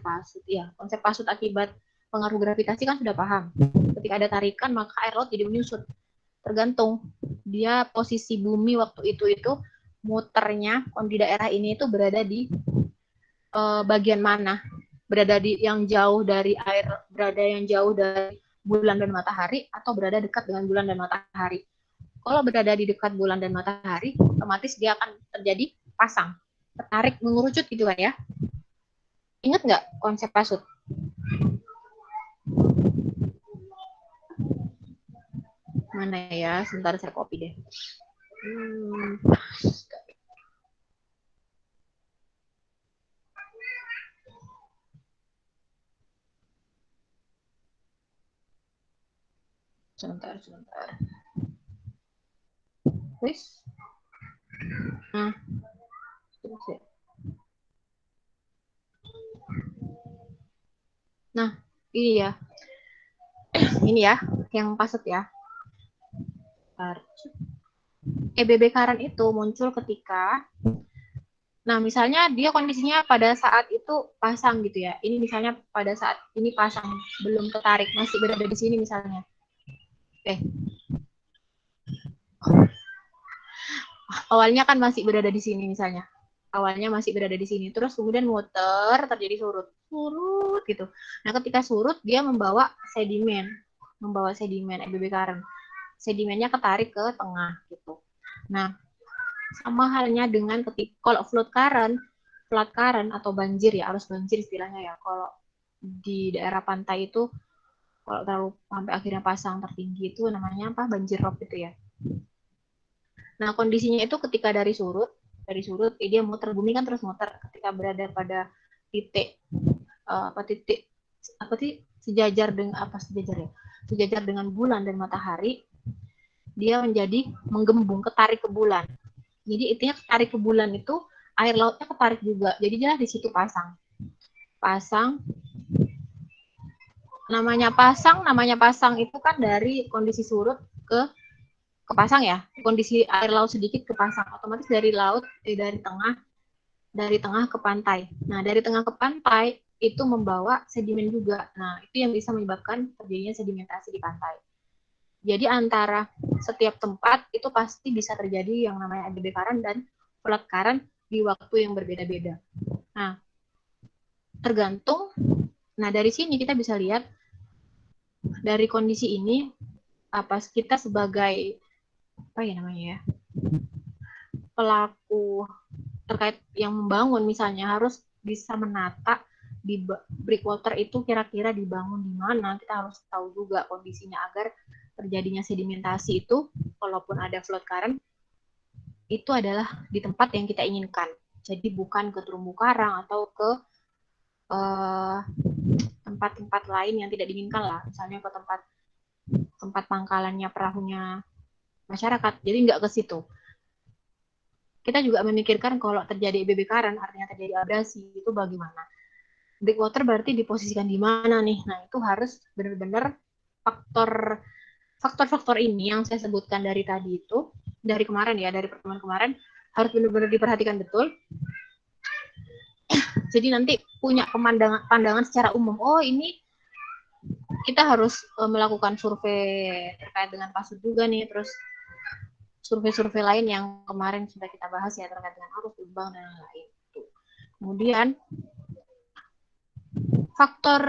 S1: pasut akibat pengaruh gravitasi kan sudah paham. Ketika ada tarikan maka air laut jadi menyusut. Tergantung dia posisi bumi waktu itu muternya di daerah ini itu berada di bagian mana, berada di yang jauh dari air, berada yang jauh dari bulan dan matahari atau berada dekat dengan bulan dan matahari. Kalau berada di dekat bulan dan matahari, otomatis dia akan terjadi pasang, tertarik mengerucut gitu kan ya. Ingat nggak konsep pasut? Mana ya? Sebentar saya copy deh. Sebentar. Wis. Nah, terus ya. Nah, ini ya. Ini ya, yang pasut ya. EBB current itu muncul ketika, nah misalnya dia kondisinya pada saat itu pasang gitu ya. Ini misalnya pada saat ini pasang, belum tertarik, masih berada di sini misalnya. Awalnya kan masih berada di sini misalnya. Awalnya masih berada di sini, terus kemudian muter, terjadi surut gitu. Nah, ketika surut dia membawa sedimen EBB current. Sedimennya ketarik ke tengah gitu. Nah, sama halnya dengan ketika kalau flood current atau banjir ya, arus banjir istilahnya ya. Kalau di daerah pantai itu kalau terlalu sampai akhirnya pasang tertinggi itu namanya apa? Banjir rob itu ya. Nah, kondisinya itu ketika dari surut dia muter, bumi kan terus muter. Ketika berada pada titik sejajar dengan bulan dan matahari, dia menjadi menggembung, ketarik ke bulan. Jadi intinya ketarik ke bulan itu air lautnya ketarik juga. Jadi dia di situ pasang. Namanya pasang itu kan dari kondisi surut ke pasang ya. Kondisi air laut sedikit ke pasang. Otomatis dari tengah ke pantai. Nah, dari tengah ke pantai itu membawa sedimen juga. Nah, itu yang bisa menyebabkan terjadinya sedimentasi di pantai. Jadi antara setiap tempat itu pasti bisa terjadi yang namanya EBB current dan flood current di waktu yang berbeda-beda. Nah, tergantung. Nah, dari sini kita bisa lihat dari kondisi ini kita sebagai pelaku terkait yang membangun misalnya harus bisa menata di breakwater itu kira-kira dibangun di mana. Kita harus tahu juga kondisinya agar terjadinya sedimentasi itu walaupun ada flood current itu adalah di tempat yang kita inginkan. Jadi bukan ke terumbu karang atau ke tempat-tempat lain yang tidak diinginkan lah. Misalnya ke tempat pangkalannya perahunya masyarakat. Jadi nggak ke situ. Kita juga memikirkan kalau terjadi EBB current, artinya terjadi abrasi, itu bagaimana. Breakwater berarti diposisikan di mana nih? Nah, itu harus benar-benar faktor-faktor ini yang saya sebutkan dari tadi itu, dari pertemuan kemarin, harus benar-benar diperhatikan betul. Jadi nanti punya pandangan secara umum. Oh, ini kita harus melakukan survei terkait dengan pasut juga nih, terus survei-survei lain yang kemarin sudah kita bahas ya terkait dengan arus gelombang dan lain-lain. Kemudian faktor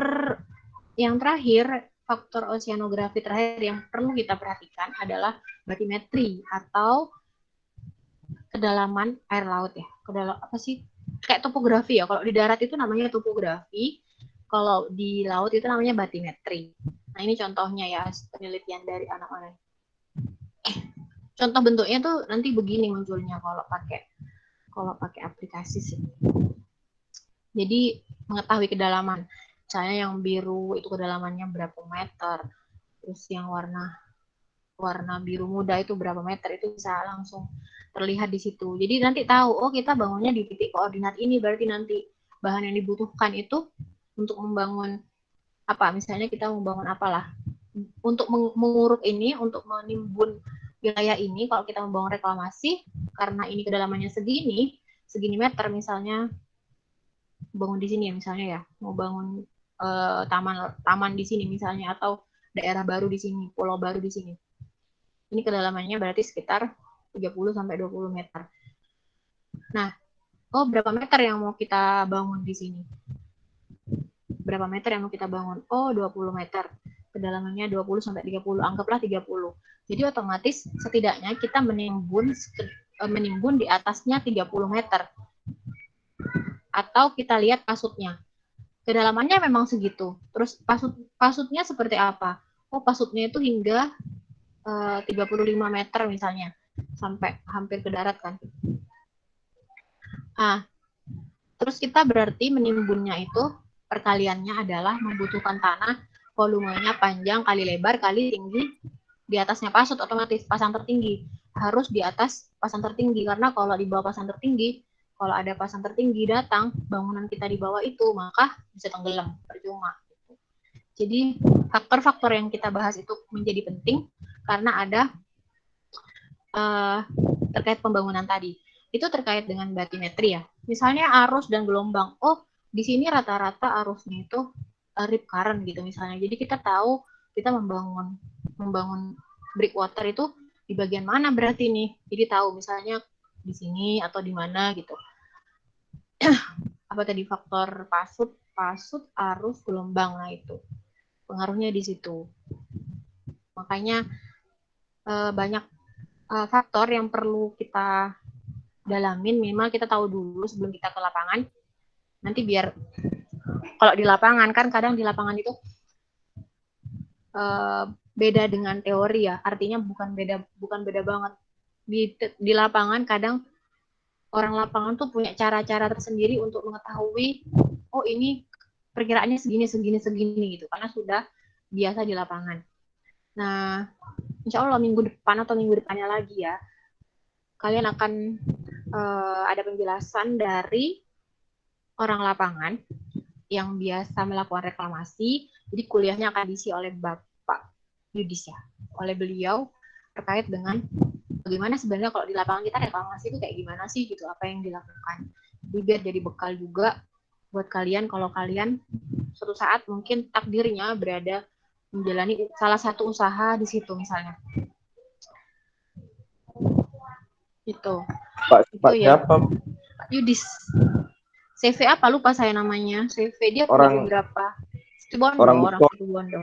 S1: yang terakhir, faktor oceanografi terakhir yang perlu kita perhatikan adalah batimetri atau kedalaman air laut ya. Kayak topografi ya. Kalau di darat itu namanya topografi, kalau di laut itu namanya batimetri. Nah, ini contohnya ya, penelitian dari anak-anak. Contoh bentuknya tuh nanti begini munculnya kalau pakai aplikasi sih. Jadi mengetahui kedalaman. Misalnya yang biru itu kedalamannya berapa meter. Terus yang warna biru muda itu berapa meter, itu bisa langsung terlihat di situ. Jadi nanti tahu, oh kita bangunnya di titik koordinat ini, berarti nanti bahan yang dibutuhkan itu untuk membangun apa, misalnya kita membangun apalah, untuk menguruk ini, untuk menimbun wilayah ini, kalau kita membangun reklamasi, karena ini kedalamannya segini meter misalnya, bangun di sini ya misalnya ya, mau bangun taman di sini misalnya, atau daerah baru di sini, pulau baru di sini. Ini kedalamannya berarti sekitar 30-20 meter. Nah, berapa meter yang mau kita bangun di sini? Berapa meter yang mau kita bangun? Oh, 20 meter. kedalamannya 20 sampai 30, anggaplah 30. Jadi otomatis setidaknya kita menimbun di atasnya 30 meter. Atau kita lihat pasutnya. Kedalamannya memang segitu. Terus pasutnya seperti apa? Oh, pasutnya itu hingga 35 meter misalnya. Sampai hampir ke darat kan. Terus kita berarti menimbunnya itu perkaliannya adalah membutuhkan tanah volumenya panjang kali lebar kali tinggi di atasnya pasut, otomatis pasang tertinggi harus di atas pasang tertinggi, karena kalau di bawah pasang tertinggi, kalau ada pasang tertinggi datang bangunan kita di bawah itu, maka bisa tenggelam, percuma. Jadi faktor-faktor yang kita bahas itu menjadi penting karena ada terkait pembangunan tadi. Itu terkait dengan batimetri ya. Misalnya arus dan gelombang. Oh, di sini rata-rata arusnya itu rip current gitu misalnya. Jadi kita tahu kita membangun breakwater itu di bagian mana berarti nih. Jadi tahu misalnya di sini atau di mana gitu. Apa tadi faktor pasut, arus, gelombang, nah itu pengaruhnya di situ. Makanya banyak faktor yang perlu kita dalamin, minimal kita tahu dulu sebelum kita ke lapangan. Nanti biar kalau di lapangan kan kadang di lapangan itu beda dengan teori ya. Artinya bukan beda banget. Di lapangan kadang orang lapangan tuh punya cara-cara tersendiri untuk mengetahui oh ini perkiraannya segini gitu karena sudah biasa di lapangan. Nah, insya Allah minggu depan atau minggu depannya lagi ya, kalian akan ada penjelasan dari orang lapangan yang biasa melakukan reklamasi. Jadi kuliahnya akan diisi oleh Bapak Yudis ya, oleh beliau terkait dengan bagaimana sebenarnya kalau di lapangan kita reklamasi itu kayak gimana sih gitu, apa yang dilakukan. Jadi biar jadi bekal juga buat kalian kalau kalian suatu saat mungkin takdirnya berada menjalani salah satu usaha di situ misalnya. Itu.
S2: Pak
S1: ya.
S2: siapa?
S1: Pak Yudis. CV apa lupa saya namanya. CV dia
S2: orang
S1: punya beberapa. Situbondo, orang Situbondo.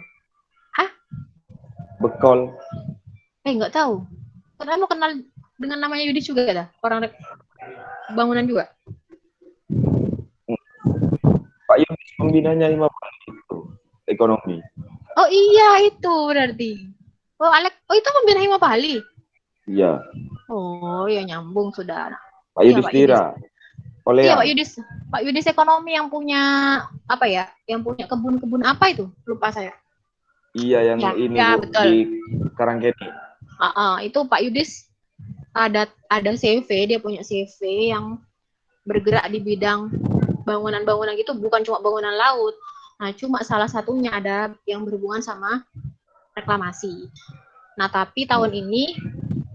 S1: Hah?
S2: Bekol.
S1: Nggak tahu. Kamu kenal dengan namanya Yudis juga dah? Orang bangunan juga?
S2: Pak Yudis pembinanya Himapali itu ekonomi.
S1: Oh iya itu berarti. Oh Alek, itu pembina Himapali?
S2: Iya.
S1: Oh ya nyambung sudah.
S2: Pak Yudis Tira.
S1: Iya Pak Yudis ekonomi yang punya apa ya? Yang punya kebun-kebun apa itu? Lupa saya.
S2: Iya yang ini
S1: ya,
S2: Bu,
S1: betul.
S2: di Karangkeni.
S1: Itu Pak Yudis ada CV, dia punya CV yang bergerak di bidang bangunan-bangunan gitu, bukan cuma bangunan laut. Nah, cuma salah satunya ada yang berhubungan sama reklamasi. Nah, tapi tahun ini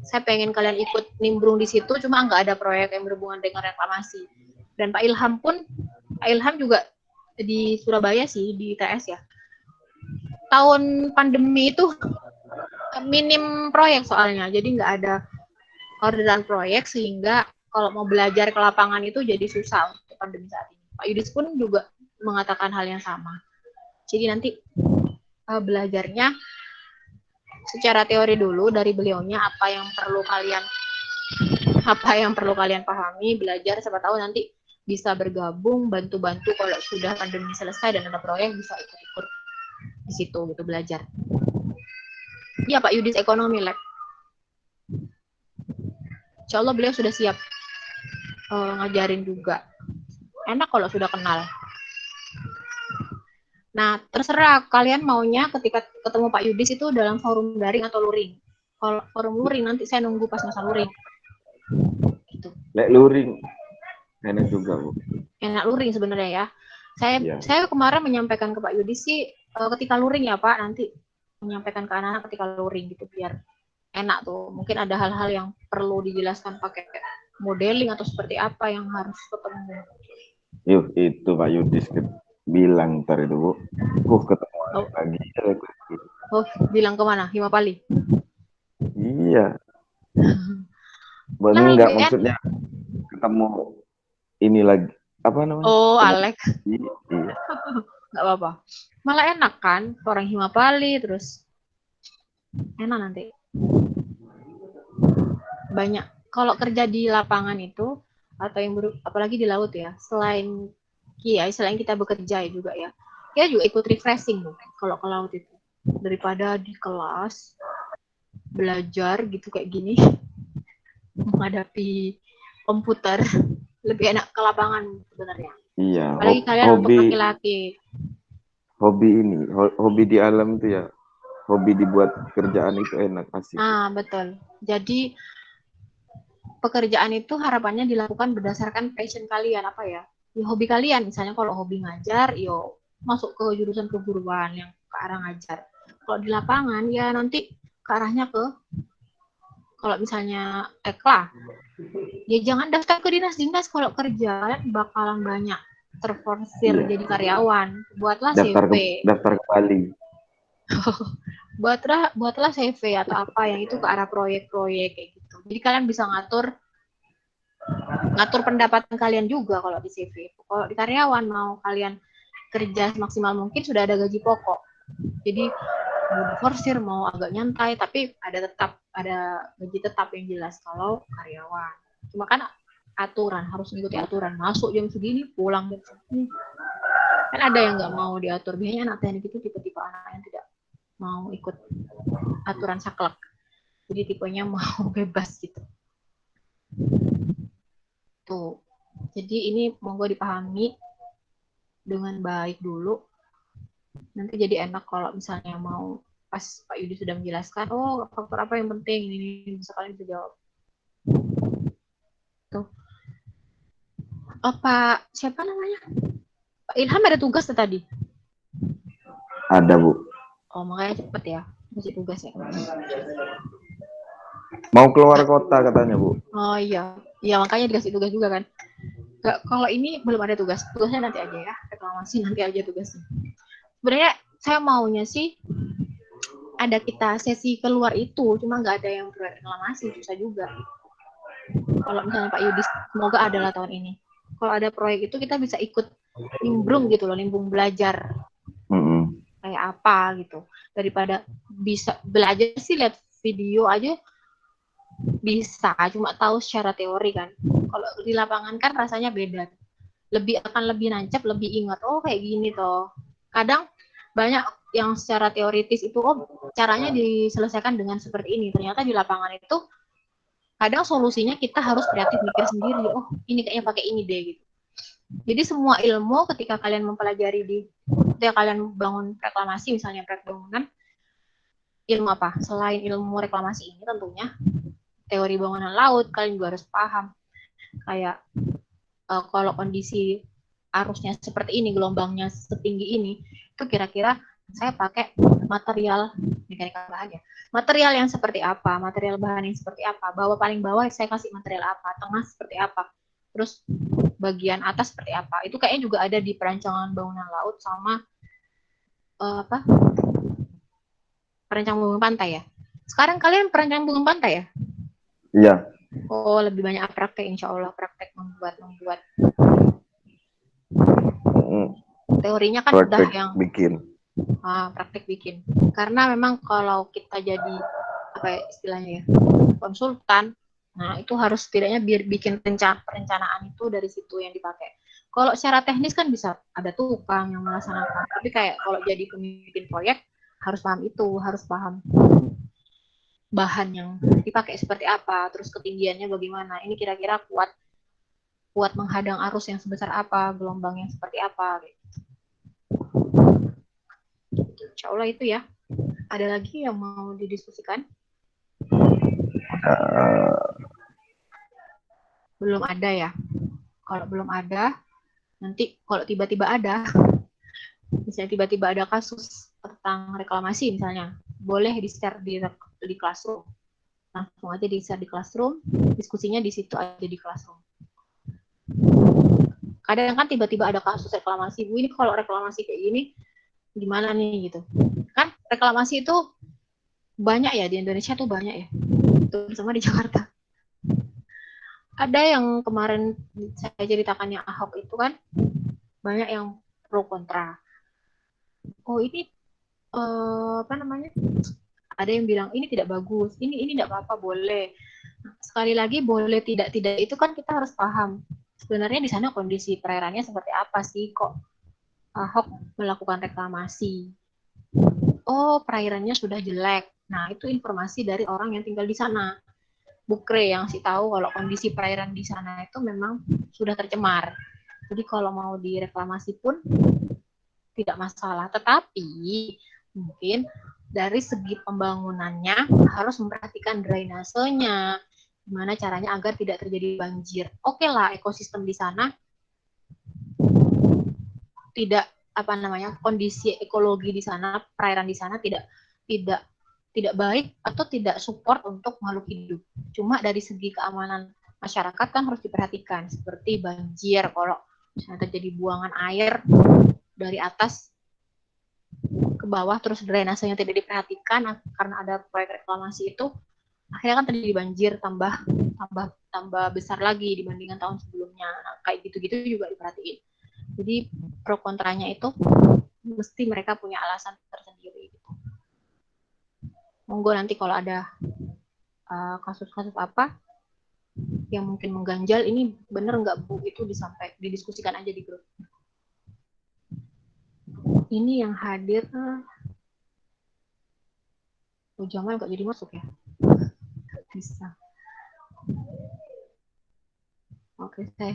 S1: saya pengen kalian ikut nimbrung di situ, cuma nggak ada proyek yang berhubungan dengan reklamasi. Dan Pak Ilham juga di Surabaya sih, di ITS ya. Tahun pandemi itu minim proyek soalnya, jadi nggak ada orderan proyek sehingga kalau mau belajar ke lapangan itu jadi susah untuk pandemi saat ini. Pak Yudis pun juga mengatakan hal yang sama. Jadi nanti belajarnya secara teori dulu dari beliaunya apa yang perlu kalian pahami, belajar, siapa tahu nanti bisa bergabung, bantu-bantu kalau sudah pandemi selesai dan ada proyek bisa ikut-ikut di situ gitu belajar. Iya Pak Yudis ekonomi Lab. Insya Allah beliau sudah siap ngajarin juga. Enak kalau sudah kenal. Nah, terserah kalian maunya ketika ketemu Pak Yudis itu dalam forum daring atau luring. Kalau forum luring nanti saya nunggu pas masa luring. Gitu.
S2: Luring. Enak juga, Bu.
S1: Enak luring sebenarnya ya. Saya kemarin menyampaikan ke Pak Yudis sih ketika luring ya Pak, nanti menyampaikan ke anak-anak ketika luring gitu biar enak tuh. Mungkin ada hal-hal yang perlu dijelaskan pakai modeling atau seperti apa yang harus ketemu.
S2: Yuk, itu Pak Yudis bilang ntar itu Bu. Ketemu lagi.
S1: Oh, bilang kemana? Himapali?
S2: Iya. Enggak, maksudnya ketemu ini lagi. Apa namanya?
S1: Oh, Alek.
S2: Iya.
S1: nggak apa-apa. Malah enak kan, orang Himapali terus enak nanti. Banyak kalau kerja di lapangan itu atau yang apalagi di laut ya, selain kita bekerja juga ya, kita juga ikut refreshing loh kalau ke laut itu, daripada di kelas belajar gitu kayak gini menghadapi komputer, lebih enak ke lapangan sebenarnya.
S4: Iya.
S1: Apalagi kalian untuk laki-laki.
S4: Hobi di alam tuh ya. Hobi dibuat kerjaan itu enak, asik.
S1: Betul. Jadi pekerjaan itu harapannya dilakukan berdasarkan passion kalian, apa ya? Ya hobi kalian. Misalnya kalau hobi ngajar, yo masuk ke jurusan keguruan yang ke arah ngajar. Kalau di lapangan ya nanti ke arahnya ke, kalau misalnya tekla, ya jangan daftar ke dinas-dinas kalau kerja, kalian bakalan banyak terforsir jadi karyawan. Buatlah CV.
S4: Daftar ke Bali.
S1: buatlah CV atau apa yang itu ke arah proyek-proyek kayak gitu. Jadi kalian bisa ngatur pendapatan kalian juga kalau di CV. Kalau di karyawan mau kalian kerja semaksimal mungkin sudah ada gaji pokok. Jadi mau diforsir mau agak nyantai tapi ada gaji tetap yang jelas kalau karyawan. Cuma kan aturan, harus mengikuti aturan. Masuk jam segini, pulang jam segini. Kan ada yang nggak mau diatur. Biasanya anak teknik itu tipe-tipe anak yang tidak mau ikut aturan saklek. Jadi tipenya mau bebas gitu. Tuh. Jadi ini monggo dipahami dengan baik dulu. Nanti jadi enak kalau misalnya mau pas Pak Yudi sudah menjelaskan, oh faktor apa yang penting, ini bisa kalian bisa jawab. Tuh. Oh, Pak, siapa namanya? Pak Ilham ada tugas tadi?
S4: Ada, Bu.
S1: Oh, makanya cepet ya. Masih tugas ya.
S4: Mau keluar kota katanya, Bu.
S1: Oh iya. Iya, makanya dikasih tugas juga kan. Kalau ini belum ada tugas. Tugasnya nanti aja ya. Reklamasi nanti aja tugasnya. Sebenarnya saya maunya sih ada kita sesi keluar itu, cuma nggak ada yang reklamasi, susah juga. Kalau misalnya Pak Yudi, semoga adalah tahun ini. Kalau ada proyek itu kita bisa ikut nimbrung gitu loh, nimbrung belajar. Kayak apa gitu. Daripada bisa belajar sih lihat video aja bisa, cuma tahu secara teori kan. Kalau di lapangan kan rasanya beda. Akan lebih nancep, lebih ingat, oh kayak gini toh. Kadang banyak yang secara teoritis itu, oh caranya diselesaikan dengan seperti ini. Ternyata di lapangan itu kadang solusinya kita harus kreatif mikir sendiri, oh ini kayaknya pakai ini deh gitu. Jadi semua ilmu ketika kalian mempelajari ketika kalian bangun reklamasi, misalnya proyek bangunan, ilmu apa? Selain ilmu reklamasi ini tentunya teori bangunan laut kalian juga harus paham. Kayak kalau kondisi arusnya seperti ini, gelombangnya setinggi ini, itu kira-kira saya pakai material mekanika bahan ya. Material yang seperti apa? Material bahan yang seperti apa? Paling bawah saya kasih material apa? Tengah seperti apa? Terus bagian atas seperti apa? Itu kayaknya juga ada di perancangan bangunan laut sama perancang bangunan pantai ya. Sekarang kalian perancang bangunan pantai ya?
S4: Iya.
S1: Oh, lebih banyak praktek, insya Allah praktek membuat. Teorinya kan
S4: praktek
S1: udah yang
S4: bikin.
S1: Praktek bikin. Karena memang kalau kita jadi apa ya istilahnya ya, konsultan, nah itu harus setidaknya bikin perencanaan itu dari situ yang dipakai. Kalau secara teknis kan bisa ada tukang yang melaksanakan, tapi kayak kalau jadi pemimpin proyek harus paham itu, harus paham bahan yang dipakai seperti apa, terus ketinggiannya bagaimana, ini kira-kira kuat menghadang arus yang sebesar apa, gelombang yang seperti apa gitu. Insya Allah itu ya. Ada lagi yang mau didiskusikan? Belum ada ya. Kalau belum ada, nanti kalau tiba-tiba ada, misalnya tiba-tiba ada kasus tentang reklamasi misalnya, boleh di-share di classroom. Langsung aja di-share di classroom, diskusinya di situ aja di classroom. Kadang kan tiba-tiba ada kasus reklamasi, Bu ini kalau reklamasi kayak gini, gimana nih gitu. Kan reklamasi itu banyak ya di Indonesia tuh banyak ya, terutama di Jakarta. Ada yang kemarin saya ceritakan yang Ahok itu kan banyak yang pro kontra. oh ini apa namanya, ada yang bilang ini tidak bagus, ini tidak apa-apa, boleh. Nah, sekali lagi boleh tidak itu kan kita harus paham sebenarnya di sana kondisi perairannya seperti apa sih kok Ahok melakukan reklamasi. Oh, perairannya sudah jelek. Nah, itu informasi dari orang yang tinggal di sana. Bukre yang sih tahu kalau kondisi perairan di sana itu memang sudah tercemar. Jadi kalau mau direklamasi pun tidak masalah. Tetapi mungkin dari segi pembangunannya harus memperhatikan drainasenya, gimana caranya agar tidak terjadi banjir. Oke lah, ekosistem di sana tidak apa namanya, kondisi ekologi di sana, perairan di sana tidak tidak baik atau tidak support untuk makhluk hidup. Cuma dari segi keamanan masyarakat kan harus diperhatikan, seperti banjir kalau misalnya terjadi buangan air dari atas ke bawah terus drainasenya tidak diperhatikan karena ada proyek reklamasi itu, akhirnya kan terjadi banjir tambah besar lagi dibandingkan tahun sebelumnya. Nah, kayak gitu-gitu juga diperhatiin. Jadi pro kontranya itu mesti mereka punya alasan tersendiri. Monggo nanti kalau ada kasus-kasus apa yang mungkin mengganjal, ini bener nggak Bu, itu didiskusikan aja di grup. Ini yang hadir Jamal nggak jadi masuk ya? Gak bisa. Oke, saya